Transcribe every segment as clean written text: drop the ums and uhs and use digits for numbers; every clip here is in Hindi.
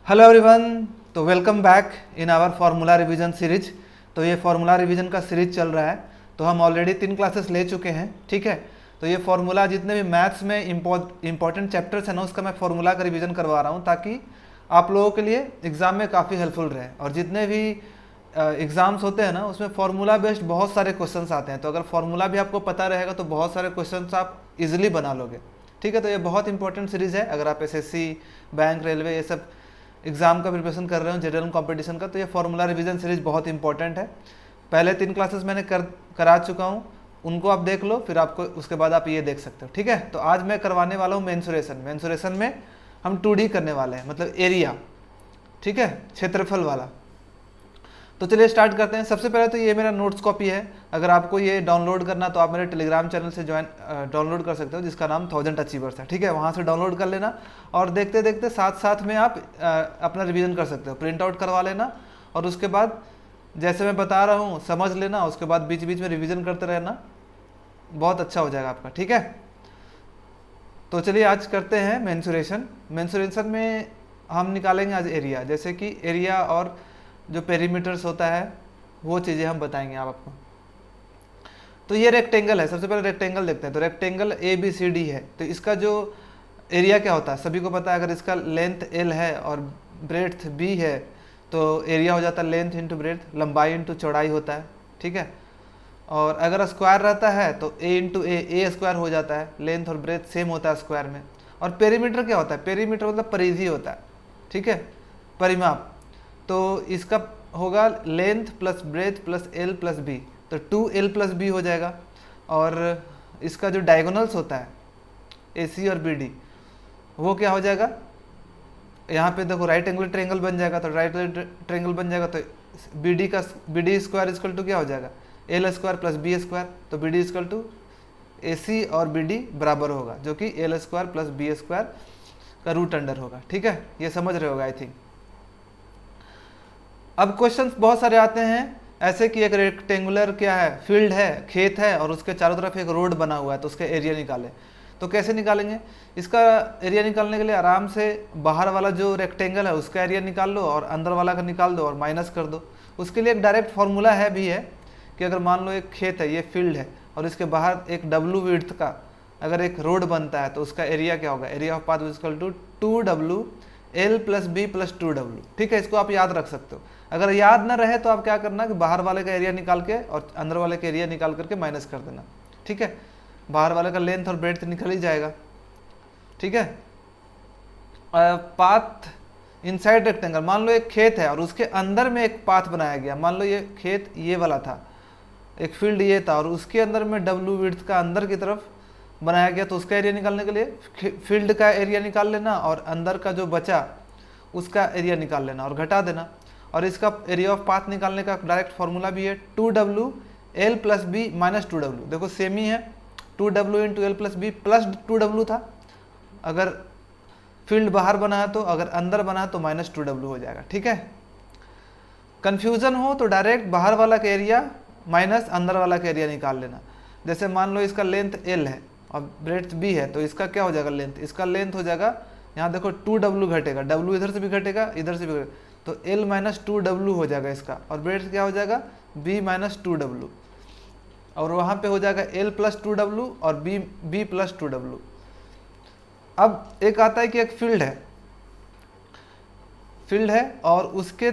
हेलो एवरीवन, तो welcome back in our formula revision series. तो ये फार्मूला रिवीजन का सीरीज चल रहा है। तो हम ऑलरेडी 3 क्लासेस ले चुके हैं, ठीक है। तो ये फार्मूला जितने भी मैथ्स में इंपॉर्टेंट चैप्टर्स हैं ना, उसका मैं फार्मूला का रिवीजन करवा रहा हूँ ताकि आप लोगों के लिए एग्जाम में काफ़ी हेल्पफुल रहे। और जितने भी एग्जाम्स होते हैं ना, उसमें फार्मूला बेस्ड बहुत सारे क्वेश्चंस आते हैं। तो अगर फार्मूला भी आपको पता रहेगा तो बहुत सारे क्वेश्चंस आप इजीली बना लोगे, ठीक है। तो ये बहुत इंपॉर्टेंट सीरीज है। अगर आप एसएससी, बैंक, रेलवे ये सब एग्जाम का प्रिपरेशन कर रहे हो, जनरल कंपटीशन का, तो ये फार्मूला रिवीजन सीरीज बहुत इंपॉर्टेंट है। पहले 3 क्लासेस मैंने करा चुका हूँ, उनको आप देख लो, फिर आपको उसके बाद आप ये देख सकते हो, ठीक है। तो आज मैं करवाने वाला हूँ मेंसुरेशन में हम 2D करने वाले हैं, मतलब एरिया, ठीक है, क्षेत्रफल वाला। तो चलिए स्टार्ट करते हैं। सबसे पहले तो ये मेरा नोट्स कॉपी है। अगर आपको ये डाउनलोड करना तो आप मेरे टेलीग्राम चैनल से डाउनलोड कर सकते हो, जिसका नाम 1000 अचीवर्स है, ठीक है। वहाँ से डाउनलोड कर लेना और देखते देखते साथ साथ में आप अपना रिवीजन कर सकते हो। प्रिंट आउट करवा लेना और उसके बाद जैसे मैं बता रहा हूँ समझ लेना, उसके बाद बीच बीच में रिविज़न करते रहना, बहुत अच्छा हो जाएगा आपका, ठीक है। तो चलिए आज करते हैं मेंसुरेशन में हम निकालेंगे आज एरिया। जैसे कि एरिया और जो पेरीमीटर्स होता है वो चीज़ें हम बताएंगे आपको। तो ये रेक्टेंगल है, सबसे पहले रेक्टेंगल देखते हैं। तो रेक्टेंगल ABCD है, तो इसका जो एरिया क्या होता है सभी को पता है। अगर इसका लेंथ L है और ब्रेड्थ B है तो एरिया हो जाता है लेंथ इंटू ब्रेड्थ, लंबाई इंटू चौड़ाई होता है, ठीक है। और अगर स्क्वायर रहता है तो A इंटू ए स्क्वायर हो जाता है, लेंथ और ब्रेथ सेम होता है स्क्वायर में। और पेरीमीटर क्या होता है? पेरीमीटर मतलब परिधि होता है, ठीक है, परिमाप। तो इसका होगा length plus breadth plus L plus B, तो 2L प्लस B हो जाएगा। और इसका जो डायगोनल्स होता है AC और BD, वो क्या हो जाएगा? यहाँ पे देखो राइट एंगल ट्रायंगल बन जाएगा, तो राइट एंगल ट्रायंगल बन जाएगा तो BD स्क्वायर इक्वल टू क्या हो जाएगा? L square plus B square. तो BD इक्वल टू AC और BD बराबर होगा, जो कि L square plus B square का रूट अंडर होगा, ठीक है। ये समझ रहे होगा आई थिंक। अब क्वेश्चंस बहुत सारे आते हैं ऐसे कि एक रेक्टेंगुलर क्या है, फील्ड है, खेत है, और उसके चारों तरफ एक रोड बना हुआ है, तो उसका एरिया निकालें। तो कैसे निकालेंगे? इसका एरिया निकालने के लिए आराम से बाहर वाला जो रेक्टेंगल है उसका एरिया निकाल लो और अंदर वाला का निकाल दो और माइनस कर दो। उसके लिए एक डायरेक्ट फार्मूला है भी है कि अगर मान लो एक खेत है, ये फील्ड है, और इसके बाहर एक W विड्थ का अगर एक रोड बनता है तो उसका एरिया क्या होगा? Area of path equal to 2W L plus B plus 2W, ठीक है। इसको आप याद रख सकते हो। अगर याद ना रहे तो आप क्या करना कि बाहर वाले का एरिया निकाल के और अंदर वाले का एरिया निकाल करके माइनस कर देना, ठीक है। बाहर वाले का लेंथ और ब्रेड्थ निकल ही जाएगा, ठीक है। पाथ इनसाइड रेक्टेंगल, मान लो एक खेत है और उसके अंदर में एक पाथ बनाया गया। मान लो ये खेत ये वाला था, एक फील्ड ये था, और उसके अंदर में W विड्थ का अंदर की तरफ बनाया गया। तो उसका एरिया निकालने के लिए फील्ड का एरिया निकाल लेना और अंदर का जो बचा उसका एरिया निकाल लेना और घटा देना। और इसका एरिया ऑफ पाथ निकालने का डायरेक्ट फार्मूला भी है 2W L plus B minus 2W। देखो सेम ही है, 2W into L plus B plus 2W था। अगर फील्ड बाहर बना है तो, अगर अंदर बना है तो माइनस 2W हो जाएगा, ठीक है। कन्फ्यूजन हो तो डायरेक्ट बाहर वाला का एरिया माइनस अंदर वाला का एरिया निकाल लेना। जैसे मान लो इसका लेंथ L है और ब्रेड्थ B है, तो इसका क्या हो जाएगा? लेंथ, इसका लेंथ हो जाएगा, यहाँ देखो 2W घटेगा, W इधर से भी घटेगा, इधर से भी घटेगा, तो L माइनस 2W हो जाएगा इसका। और ब्रेड्थ क्या हो जाएगा? B minus 2W। और वहाँ पे हो जाएगा L प्लस 2W और B प्लस 2W। अब एक आता है कि एक फील्ड है और उसके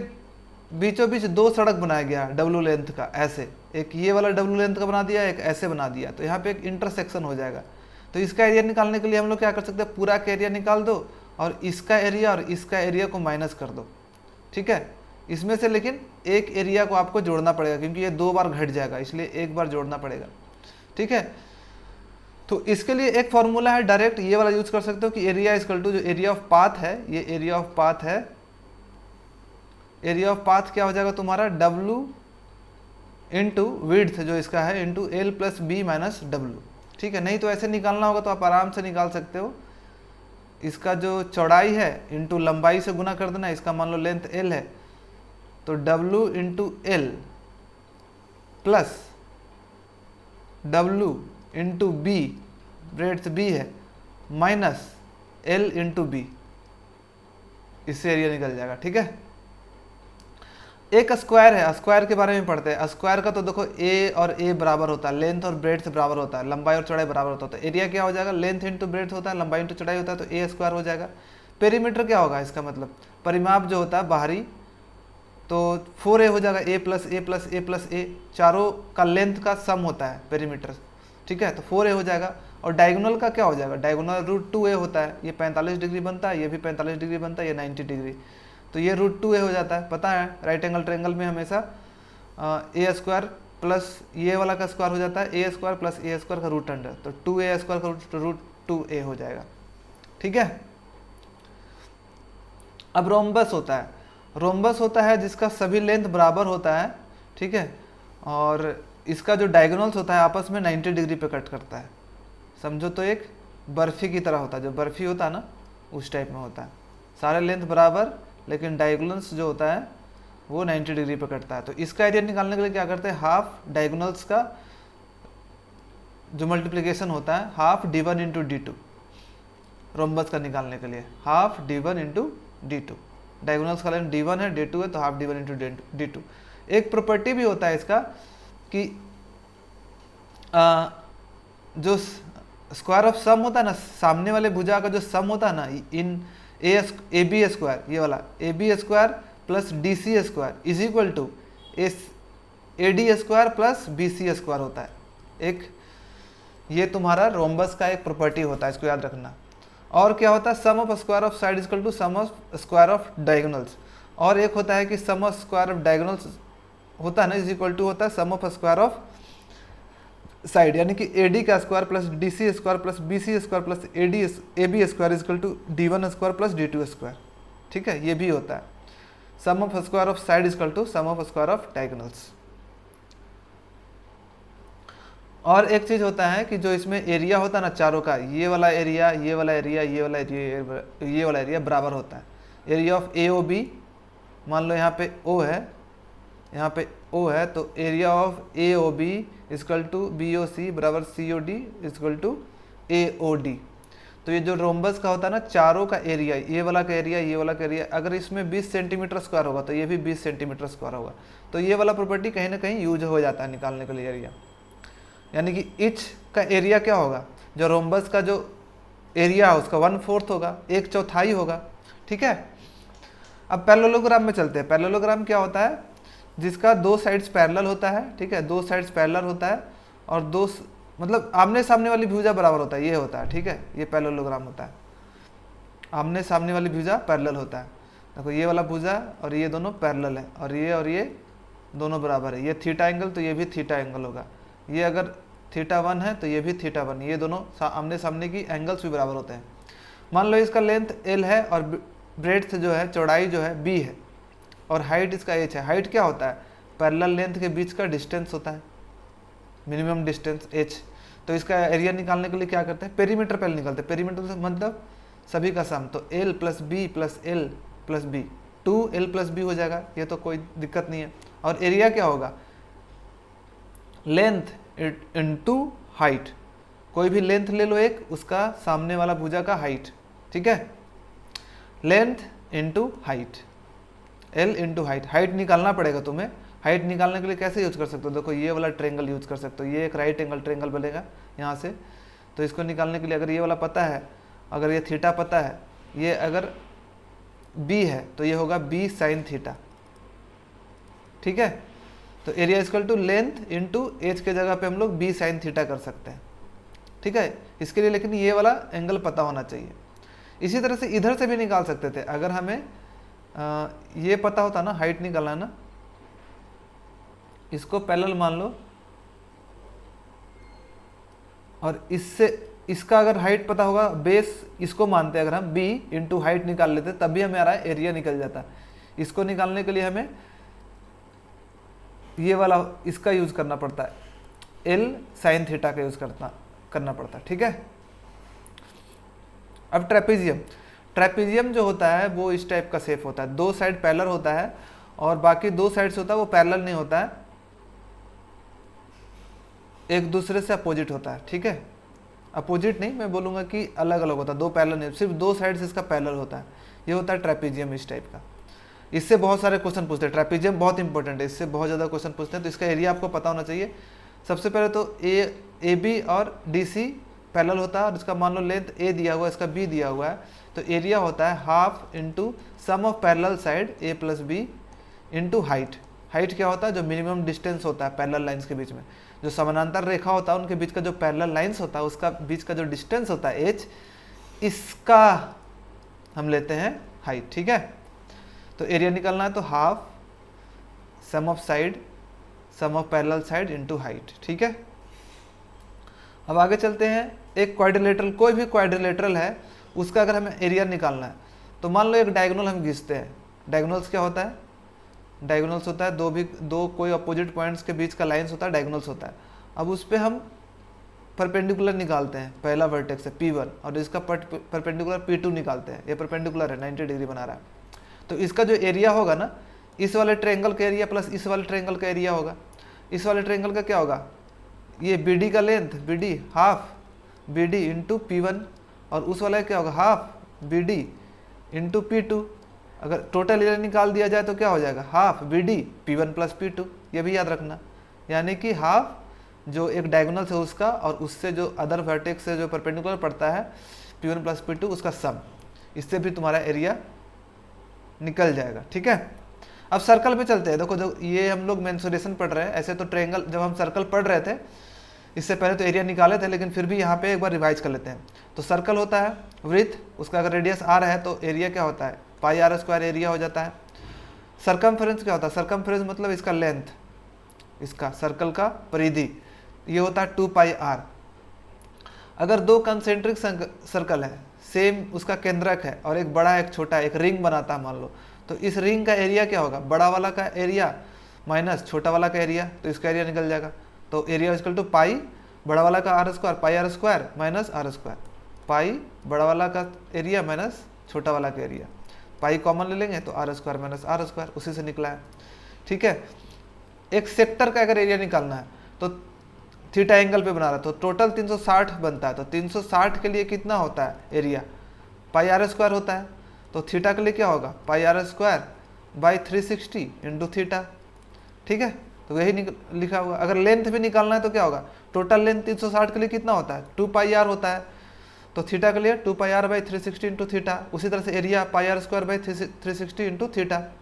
बीचों बीच 2 सड़क बनाया गया W लेंथ का, ऐसे एक ये वाला W लेंथ का बना दिया, एक ऐसे बना दिया, तो यहाँ पे एक इंटरसेक्शन हो जाएगा। तो इसका एरिया निकालने के लिए हम लोग क्या कर सकते हैं? पूरा का एरिया निकाल दो और इसका एरिया और इसका एरिया को माइनस कर दो, ठीक है। इसमें से लेकिन एक एरिया को आपको जोड़ना पड़ेगा क्योंकि ये 2 बार घट जाएगा, इसलिए एक बार जोड़ना पड़ेगा, ठीक है। तो इसके लिए एक फॉर्मूला है, डायरेक्ट ये वाला यूज कर सकते हो कि एरिया इक्वल टू जो एरिया ऑफ पाथ है, ये एरिया ऑफ पाथ है, एरिया ऑफ पाथ क्या हो जाएगा तुम्हारा? W इंटू विड्थ जो इसका है into L plus B minus W, ठीक है। नहीं तो ऐसे निकालना होगा तो आप आराम से निकाल सकते हो। इसका जो चौड़ाई है इंटू लंबाई से गुना कर देना। इसका मान लो लेंथ L है तो W into L plus W into B, breadth B है, माइनस L इंटू B, इससे एरिया निकल जाएगा। ठीक है, एक स्क्वायर है, स्क्वायर के बारे में पढ़ते हैं। स्क्वायर का तो देखो ए और ए बराबर होता है, लेंथ और ब्रेड्थ बराबर होता है, लंबाई और चौड़ाई बराबर होता है। तो एरिया क्या हो जाएगा, लेंथ इंटू ब्रेड्थ होता है, लंबाई इंटू चौड़ाई होता है, तो ए स्क्वायर हो जाएगा। पेरीमीटर क्या होगा, इसका मतलब परिमाप जो होता है बाहरी, तो 4a हो जाएगा, a plus A plus A plus A, चारों का लेंथ का सम होता है पेरीमीटर। ठीक है, तो 4a हो जाएगा। और डायगोनल का क्या हो जाएगा, डायगोनल √2a होता है, ये 45 डिग्री बनता है, ये भी 45 डिग्री बनता है, ये 90 डिग्री, तो ये √2a हो जाता है। पता है राइट एंगल ट्रायंगल में हमेशा ए स्क्वायर प्लस ये वाला का स्क्वायर हो जाता है ए स्क्वायर प्लस ए स्क्वायर का रूट अंडर, तो 2a स्क्वायर का √2a हो जाएगा। ठीक है, अब रोम्बस होता है, रोम्बस होता है जिसका सभी लेंथ बराबर होता है। ठीक है, और इसका जो डायगोनल्स होता है आपस में 90 डिग्री पे कट करता है। समझो तो एक बर्फी की तरह होता है, जो बर्फी होता है ना उस टाइप में होता है, सारे लेंथ बराबर लेकिन डायगोनल्स जो होता है वो 90 डिग्री पे कटता है। तो इसका एरिया निकालने के लिए क्या करते हैं, हाफ डायगोनल्स का जो मल्टीप्लिकेशन होता है half d1 into d2, rhombus का निकालने के लिए half d1 into d2, diagonals का लेंथ d1 है d2 है, तो हाफ d1 इंटू d2। एक प्रॉपर्टी भी होता है इसका कि जो स्क्वायर ऑफ सम होता है ना, सामने वाले भुजा का जो सम होता है ना, इन ए बी स्क्वायर, ये वाला A B square plus D C square is equal to A D square plus B C square होता है। एक ये तुम्हारा रोम्बस का एक प्रॉपर्टी होता है, इसको याद रखना। और क्या होता है, sum of square of side equal to sum of square of diagonals. और एक होता है कि sum of square of diagonals होता है ना इज इक्वल टू होता है sum of square of side, यानी कि ए डी का square plus D C square plus B C square plus A B square equal to d1 square plus d2 square. ठीक है, ये भी होता है sum of square of side equal to sum of square of diagonals. और एक चीज होता है कि जो इसमें एरिया होता है ना चारों का, ये वाला एरिया, ये वाला एरिया, ये वाला एरिया, ये वाला एरिया बराबर होता है। Area of A O B, मान लो यहाँ पे ओ है, यहाँ पे ओ है, तो area of A O B equal to B O C बराबर C O D equal to A O D. तो ये जो रोम्बस का होता है ना चारों का एरिया, ये वाला का एरिया, ये वाला का एरिया, अगर इसमें 20 सेंटीमीटर स्क्वायर होगा तो ये भी 20 सेंटीमीटर स्क्वायर होगा। तो ये वाला प्रॉपर्टी कहीं ना कहीं यूज हो जाता है निकालने के लिए एरिया, यानी कि इच का एरिया क्या होगा, जो रोम्बस का जो एरिया है उसका 1/4 होगा, 1/4 होगा। ठीक है, अब पैरेललोग्राम में चलते हैं। पैरेललोग्राम क्या होता है, जिसका दो साइड्स पैरेलल होता है। ठीक है, दो साइड्स पैरेलल होता है और दो मतलब आमने सामने वाली भुजा बराबर होता है, ये होता है। ठीक है, ये पैरेललोग्राम होता है, आमने सामने वाली भुजा पैरेलल होता है। देखो ये वाला भुजा और ये दोनों पैरेलल है, और ये दोनों बराबर है। ये थीटा एंगल तो ये भी थीटा एंगल होगा, ये अगर θ1 है तो ये भी θ1, ये दोनों आमने सामने की एंगल्स भी बराबर होते हैं। मान लो इसका लेंथ l है और ब्रेड्थ जो है, चौड़ाई जो है b है, और हाइट इसका h है। हाइट क्या होता है, पैरेलल लेंथ के बीच का डिस्टेंस होता है, मिनिमम डिस्टेंस h। तो इसका एरिया निकालने के लिए क्या करते हैं, पेरीमीटर पहले निकालते हैं। पेरीमीटर मतलब सभी का सम, तो l plus B plus L plus B, 2l plus B हो जाएगा, ये तो कोई दिक्कत नहीं है। और एरिया क्या होगा, लेंथ इनटू हाइट, कोई भी लेंथ ले लो एक, उसका सामने वाला भुजा का हाइट। ठीक है, length into height, l into height. Height निकालना पड़ेगा तुम्हें। हाइट निकालने के लिए कैसे यूज कर सकते हो, देखो ये वाला ट्रेंगल यूज कर सकते हो, ये एक राइट एंगल ट्रेंगल बनेगा यहाँ से। तो इसको निकालने के लिए अगर ये वाला पता है, अगर ये थीटा पता है, ये अगर b है तो ये होगा b साइन थीटा। ठीक है, तो area equal to length into edge के जगह पे हम लोग b साइन थीटा कर सकते हैं। ठीक है, इसके लिए लेकिन ये वाला एंगल पता होना चाहिए। इसी तरह से इधर से भी निकाल सकते थे, अगर हमें ये पता होता ना, हाइट निकालना ना, इसको पैरेलल मान लो और इससे इसका अगर हाइट पता होगा, बेस इसको मानते हैं, अगर हम b इंटू हाइट निकाल लेते तब भी हमें हमारा एरिया निकल जाता। इसको निकालने के लिए हमें ये वाला इसका यूज करना पड़ता है, l साइन थीटा का यूज करना पड़ता है। ठीक है, अब ट्रेपेजियम, ट्रेपेजियम जो होता है वो इस टाइप का शेप होता है, दो साइड पैरेलल होता है और बाकी दो साइड्स होता है वो पैरेलल नहीं होता है, एक दूसरे से अपोजिट होता है। ठीक है, अपोजिट नहीं, मैं बोलूँगा कि अलग अलग होता है, दो पैरेलल नहीं, सिर्फ दो साइड्स इसका पैरेलल होता है। ये होता है ट्रेपीजियम इस टाइप का। इससे बहुत सारे क्वेश्चन पूछते हैं, ट्रेपीजियम बहुत इंपॉर्टेंट है, इससे बहुत ज़्यादा क्वेश्चन पूछते हैं। तो इसका एरिया आपको पता होना चाहिए। सबसे पहले तो ए बी और डी सी पैरेलल होता है, और इसका मान लो लेंथ ए दिया हुआ है, इसका बी दिया हुआ है, तो एरिया होता है half into sum of parallel side A plus B into height. Height क्या होता है? जो मिनिमम डिस्टेंस होता है पैरेलल लाइंस के बीच में, जो समानांतर रेखा होता है उनके बीच का जो पैरेलल लाइंस होता है उसका बीच का जो डिस्टेंस होता है एच, इसका हम लेते हैं हाइट। ठीक है, तो एरिया निकालना है तो half sum of side, sum of parallel side into height. ठीक है, अब आगे चलते हैं। एक क्वाड्रिलेटरल, कोई भी क्वाड्रिलेटरल है उसका अगर हमें एरिया निकालना है तो मान लो एक डायगोनल हम खींचते हैं। डायगोनल्स क्या होता है? डायगोनल्स होता है दो कोई अपोजिट पॉइंट्स के बीच का लाइंस होता है, डायगोनल्स होता है। अब उस पर हम परपेंडिकुलर निकालते हैं, पहला वर्टेक्स है P1 और इसका परपेंडिकुलर P2 निकालते हैं। ये परपेंडिकुलर है, 90 डिग्री बना रहा है। तो इसका जो एरिया होगा ना, इस वाले ट्रायंगल का एरिया प्लस इस वाले ट्रायंगल का एरिया होगा। इस वाले ट्रायंगल का क्या होगा? ये BD का length, BD half BD into P1, और उस वाला क्या होगा? Half BD into P2। अगर टोटल एरिया निकाल दिया जाए तो क्या हो जाएगा? Half BD P1 plus P2। ये भी याद रखना, यानी कि हाफ जो एक डायगोनल है उसका और उससे जो अदर वर्टेक्स से जो परपेंडिकुलर पड़ता है P1 प्लस P2 उसका सम, इससे भी तुम्हारा एरिया निकल जाएगा। ठीक है, अब सर्कल पे चलते हैं। देखो, जो ये हम लोग मेंसुरेशन पढ़ रहे हैं, ऐसे तो ट्रायंगल जब हम सर्कल पढ़ रहे थे इससे पहले तो एरिया निकाले थे, लेकिन फिर भी यहाँ पे एक बार रिवाइज कर लेते हैं। तो सर्कल होता है वृत्त, उसका अगर रेडियस r है तो एरिया क्या होता है? पाई r स्क्वायर एरिया हो जाता है। सरकमफ्रेंस क्या होता है? सरकमफ्रेंस मतलब इसका लेंथ, इसका सर्कल का परिधि, ये होता है 2 पाई r। अगर दो कंसेंट्रिक सर्कल है, सेम उसका केंद्रक है और एक बड़ा है एक छोटा है, एक रिंग बनाता है मान लो, तो इस रिंग का एरिया क्या होगा? बड़ा वाला का एरिया माइनस छोटा वाला का एरिया, तो इसका एरिया निकल जाएगा। तो एरिया इक्वल टू पाई बड़ा वाला का r square, pi r square minus r square, pi बड़ा वाला का एरिया माइनस छोटा वाला का एरिया, पाई कॉमन ले लेंगे तो r square minus r square, उसी से निकला है। ठीक है, एक सेक्टर का अगर एरिया निकालना है तो थीटा एंगल पे बना रहा है, तो टोटल 360 बनता है। तो 360 के लिए कितना होता है एरिया? पाई r स्क्वायर होता है। तो थीटा के लिए क्या होगा? पाई r square by 360 into theta. ठीक है, तो यही लिखा हुआ। अगर लेंथ भी निकालना है तो क्या होगा? टोटल लेंथ 360 के लिए कितना होता है? 2 पाई r होता है। तो थीटा के लिए 2 पाई r बाई 360 इंटू थीटा। उसी तरह से area pi r square by 360 into theta.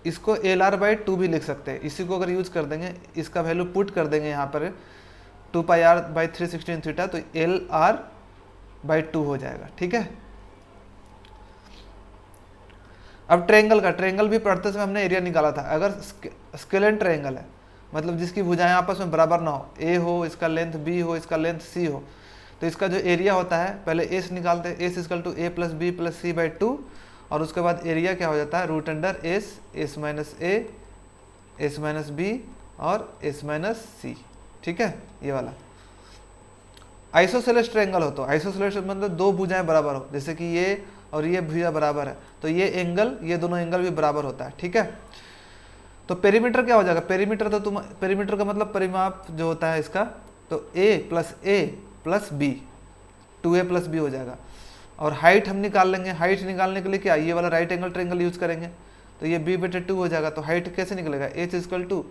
इसको LR बाई 2 भी लिख सकते हैं। इसी को अगर यूज कर देंगे, इसका वैल्यू पुट कर देंगे यहाँ पर 2 पाई r बाई 360 इन थीटा, तो LR बाई 2 हो जाएगा। ठीक है, अब ट्रायंगल भी पढ़ते समय हमने एरिया निकाला था। अगर स्केलेंट ट्रायंगल है, मतलब जिसकी भुजाएं आपस में बराबर ना हो, A हो, इसका लेंथ B हो, इसका लेंथ C हो, तो इसका जो एरिया होता है पहले एस निकालते हैं। S equal to A plus B plus C by 2, और उसके बाद एरिया क्या हो जाता है? Root under S minus A, S minus B और एस माइनस सी। ठीक है, ये वाला। आइसोसेलेस ट्रायंगल हो तो आइसोसेलेस मतलब दो भुजाएं बराबर हो, जैसे कि ये और ये भुजा बराबर है, तो ये एंगल, ये दोनों एंगल भी बराबर होता है। ठीक है, तो पेरीमीटर क्या हो जाएगा? पेरीमीटर तो पेरीमीटर का मतलब परिमाप जो होता है इसका, तो A plus B, 2a plus B हो जाएगा। और हाइट हम निकाल लेंगे। हाइट निकालने के लिए क्या? ये वाला राइट एंगल ट्रायंगल यूज करेंगे, तो ये b/2 हो जाएगा। तो हाइट कैसे निकलेगा? h इक्वल टू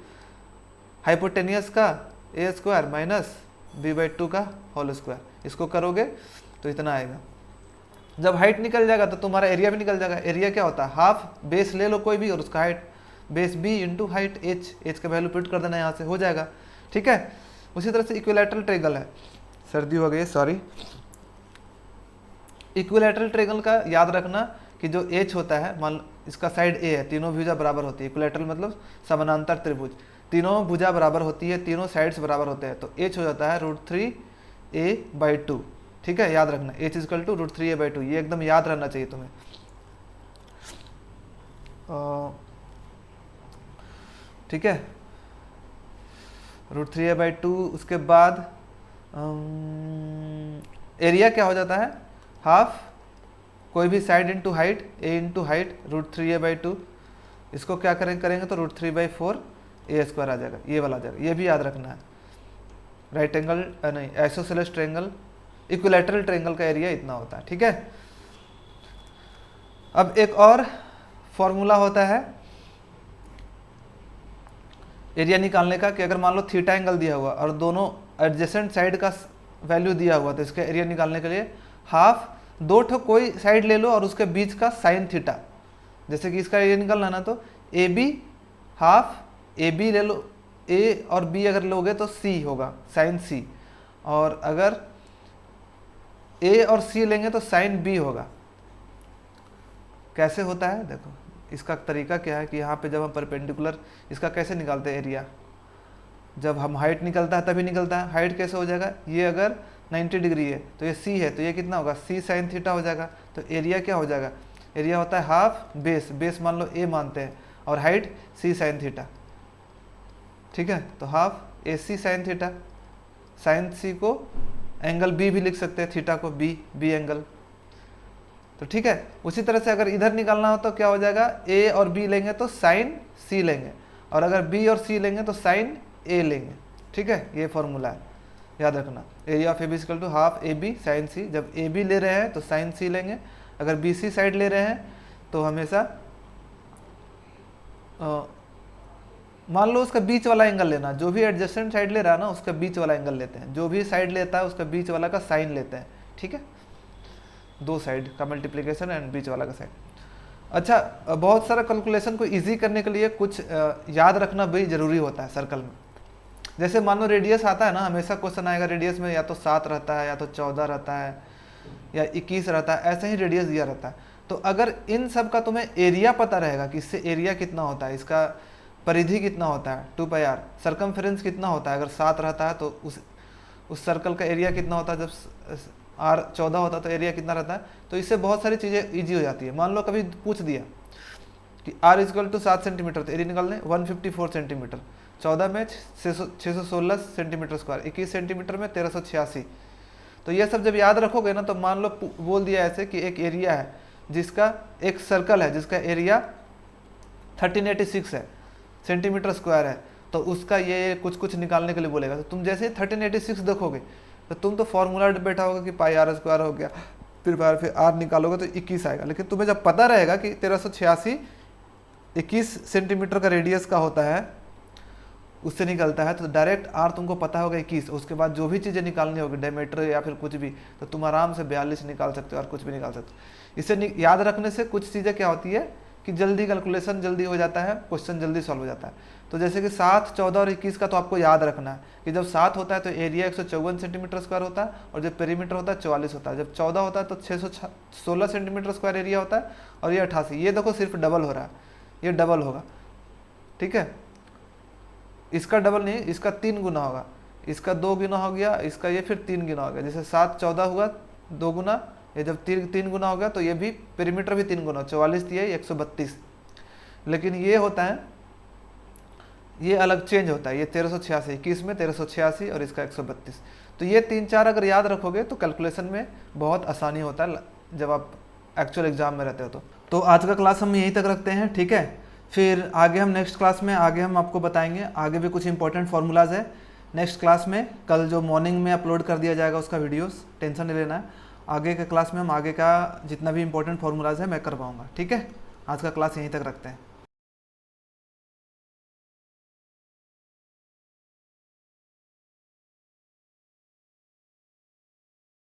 हाइपोटेनियस का a स्क्वायर माइनस b/2 का होल स्क्वायर। इसको करोगे तो इतना आएगा। जब हाइट निकल जाएगा तो तुम्हारा एरिया भी निकल जाएगा। एरिया क्या होता है? हाफ बेस ले लो कोई भी और उसका height, base b into height h का वैल्यू पुट कर देना, यहाँ से हो जाएगा। ठीक है, उसी तरह से इक्विलैटरल ट्रायंगल है, सर्दी हो गई सॉरी। इक्विलैटरल ट्रायंगल का याद रखना कि जो h होता है, मान इसका साइड a है, तीनों भुजा बराबर होती है। इक्विलैटरल मतलब समानांतर त्रिभुज, तीनों भुजा बराबर होती है, तीनों साइड्स बराबर होते हैं, तो h हो जाता है √3a/2। ठीक है, याद रखना h इक्वल टू √3a/2, ये एकदम याद रहना चाहिए तुम्हें। ठीक है, √3a/2। उसके बाद एरिया क्या हो जाता है? हाफ कोई भी side into height, a into height √3a/2। इसको क्या करेंगे तो √3/4 a स्क्वायर आ जाएगा, ये वाला आ जाएगा। ये भी याद रखना है। राइट एंगल नहीं, आइसोसेलेस ट्रायंगल इक्विलैटरल ट्रायंगल का एरिया इतना होता है, ठीक है। अब एक और फॉर्मूला होता है एरिया निकालने का, कि अगर मान लो थीटा एंगल दिया हुआ और दोनों एडजेसेंट साइड का वैल्यू दिया हुआ, तो इसका एरिया निकालने के लिए हाफ दो ठो कोई साइड ले लो और उसके बीच का साइन थीटा, जैसे कि इसका एरिया निकालना ना, तो A B half A B ले लो, ए और बी अगर लोगे तो सी होगा साइन सी, और अगर ए और सी लेंगे तो साइन बी होगा। कैसे होता है देखो, इसका तरीका क्या है कि यहाँ पे जब हम परपेंडिकुलर इसका कैसे निकालते हैं एरिया, जब हम हाइट निकलता है तभी निकलता है। हाइट कैसे हो जाएगा, ये अगर 90 डिग्री है तो ये सी है, तो ये कितना होगा सी साइन थीटा हो जाएगा। तो एरिया क्या हो जाएगा, एरिया होता है हाफ बेस, बेस मान लो ए मानते हैं, और हाइट सी साइन थीटा, ठीक है। तो हाफ ए सी साइन थीटा, साइन सी को एंगल बी भी लिख सकते हैं, थीटा को बी, बी एंगल, तो ठीक है। उसी तरह से अगर इधर निकालना हो तो क्या हो जाएगा, ए और बी लेंगे तो साइन सी लेंगे, और अगर बी और सी लेंगे तो साइन ए लेंगे, ठीक है। ये फॉर्मूला है, याद रखना। Area of A B equal to half A B sine C, जब ए बी ले रहे हैं तो साइन सी लेंगे, अगर बी सी साइड ले रहे हैं तो हमेशा मान लो उसका बीच वाला एंगल लेना, जो भी एडजेसेंट साइड ले रहा है ना उसका बीच वाला एंगल लेते हैं, जो भी साइड लेता है उसका बीच वाला का साइन लेते हैं, ठीक है। दो साइड का मल्टीप्लिकेशन एंड बीच वाला का साइड। अच्छा, बहुत सारा कैलकुलेशन को इजी करने के लिए कुछ याद रखना भी जरूरी होता है सर्कल में। जैसे मान लो रेडियस आता है ना, हमेशा क्वेश्चन आएगा रेडियस में या तो 7 रहता है, या तो 14 रहता है, या 21 रहता है, ऐसे ही रेडियस दिया रहता है। तो अगर इन सब का तुम्हें एरिया पता रहेगा कि इससे एरिया कितना होता है, इसका परिधि कितना होता है 2πr, सरकमफेरेंस कितना होता है, अगर 7 रहता है तो उस सर्कल का एरिया कितना होता है, जब r 14 होता है तो एरिया कितना रहता है। तो इससे बहुत सारी चीज़ें ईजी हो जाती है। मान लो कभी पूछ दिया कि r इक्वल टू 7 सेंटीमीटर, तो एरिया निकालने 154 सेंटीमीटर, 14 में 616 सेंटीमीटर स्क्वायर, 21 सेंटीमीटर में 1386। तो ये सब जब याद रखोगे ना, तो मान लो बोल दिया ऐसे कि एक एरिया है जिसका, एक सर्कल है जिसका एरिया 1386 है सेंटीमीटर स्क्वायर है, तो उसका ये कुछ कुछ निकालने के लिए बोलेगा। तो तुम जैसे 1386 देखोगे तो तुम तो फॉर्मूला बैठा होगा कि पाई आर स्क्वायर हो गया, फिर आर निकालोगे तो 21 आएगा। लेकिन तुम्हें जब पता रहेगा कि 1386 21 सेंटीमीटर का रेडियस का होता है, उससे निकलता है, तो डायरेक्ट आर तुमको पता होगा 21, उसके बाद जो भी चीज़ें निकालनी होगी डायमीटर या फिर कुछ भी, तो तुम आराम से 42 निकाल सकते हो और कुछ भी निकाल सकते हो। इसे याद रखने से कुछ चीज़ें क्या होती है कि जल्दी कैलकुलेशन जल्दी हो जाता है, क्वेश्चन जल्दी सॉल्व हो जाता है। तो जैसे कि 7, 14 और 21 का तो आपको याद रखना है कि जब 7 होता है तो एरिया 154 सेंटीमीटर स्क्वायर होता है, और जब पेरीमीटर होता है 44 होता है। जब 14 होता है तो 616 सेंटीमीटर स्क्वायर एरिया होता है, और ये 88। ये देखो सिर्फ डबल हो रहा है, ये डबल होगा, ठीक है। इसका डबल नहीं, इसका 3 गुना होगा, इसका 2 गुना हो गया, इसका ये फिर 3 गुना हो गया। जैसे 7 14 हुआ 2 गुना, ये जब 3 गुना हो गया तो ये भी पेरीमीटर भी 3 गुना, 44 दिए 132। लेकिन ये होता है, ये अलग चेंज होता है, ये 1386, 21 में 1386 और इसका 132। तो ये 3-4 अगर याद रखोगे तो कैलकुलेशन में बहुत आसानी होता है जब आप एक्चुअल एग्जाम में रहते हो। तो आज का क्लास हम यहीं तक रखते हैं, ठीक है। फिर आगे हम नेक्स्ट क्लास में आगे हम आपको बताएंगे, आगे भी कुछ इंपॉर्टेंट फार्मूलाज है नेक्स्ट क्लास में। कल जो मॉर्निंग में अपलोड कर दिया जाएगा उसका वीडियोस, टेंशन नहीं लेना है। आगे के क्लास में हम आगे का जितना भी इंपॉर्टेंट फार्मूलाज है मैं करवाऊँगा, ठीक है। आज का क्लास यहीं तक रखते हैं।